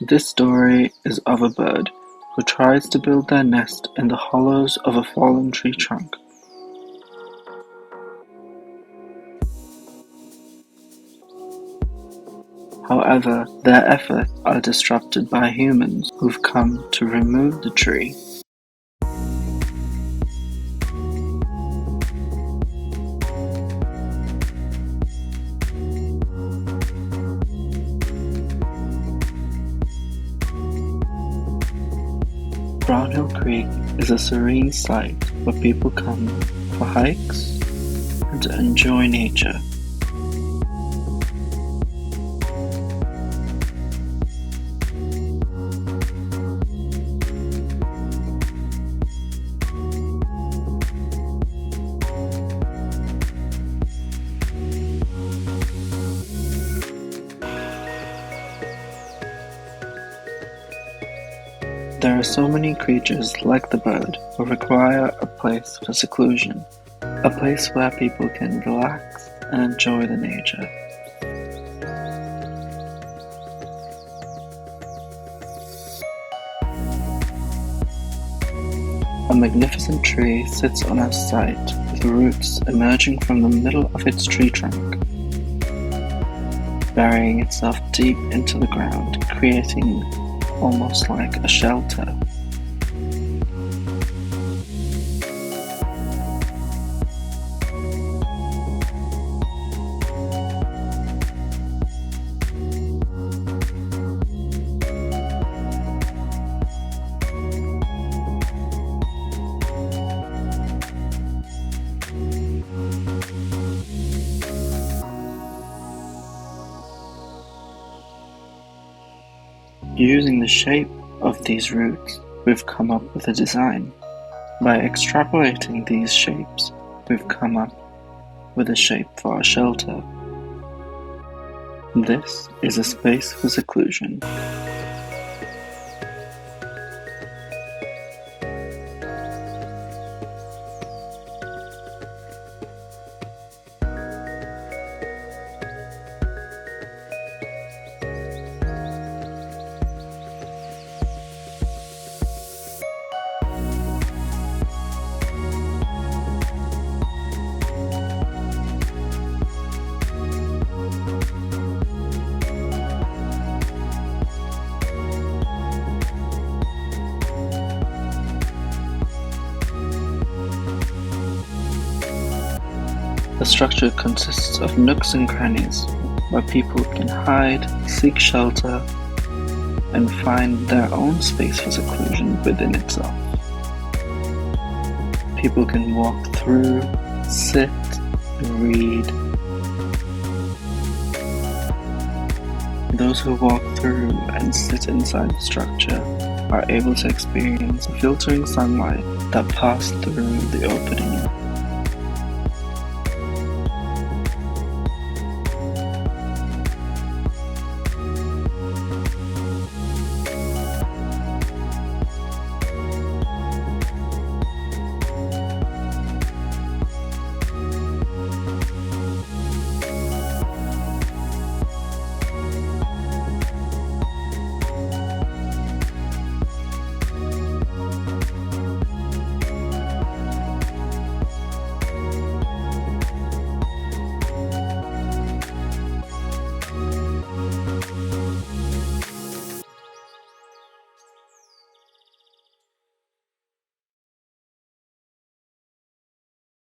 This story is of a bird who tries to build their nest in the hollows of a fallen tree trunk. However, their efforts are disrupted by humans who've come to remove the tree. Brownhill Creek is a serene site where people come for hikes and to enjoy nature. There are so many creatures like the bird who require a place for seclusion, a place where people can relax and enjoy the nature. A magnificent tree sits on our site with roots emerging from the middle of its tree trunk, burying itself deep into the ground, creating almost like a shelter. Using the shape of these roots, we've come up with a design. By extrapolating these shapes, we've come up with a shape for our shelter. This is a space for seclusion. The structure consists of nooks and crannies where people can hide, seek shelter, and find their own space for seclusion within itself. People can walk through, sit, and read. Those who walk through and sit inside the structure are able to experience filtering sunlight that passes through the opening.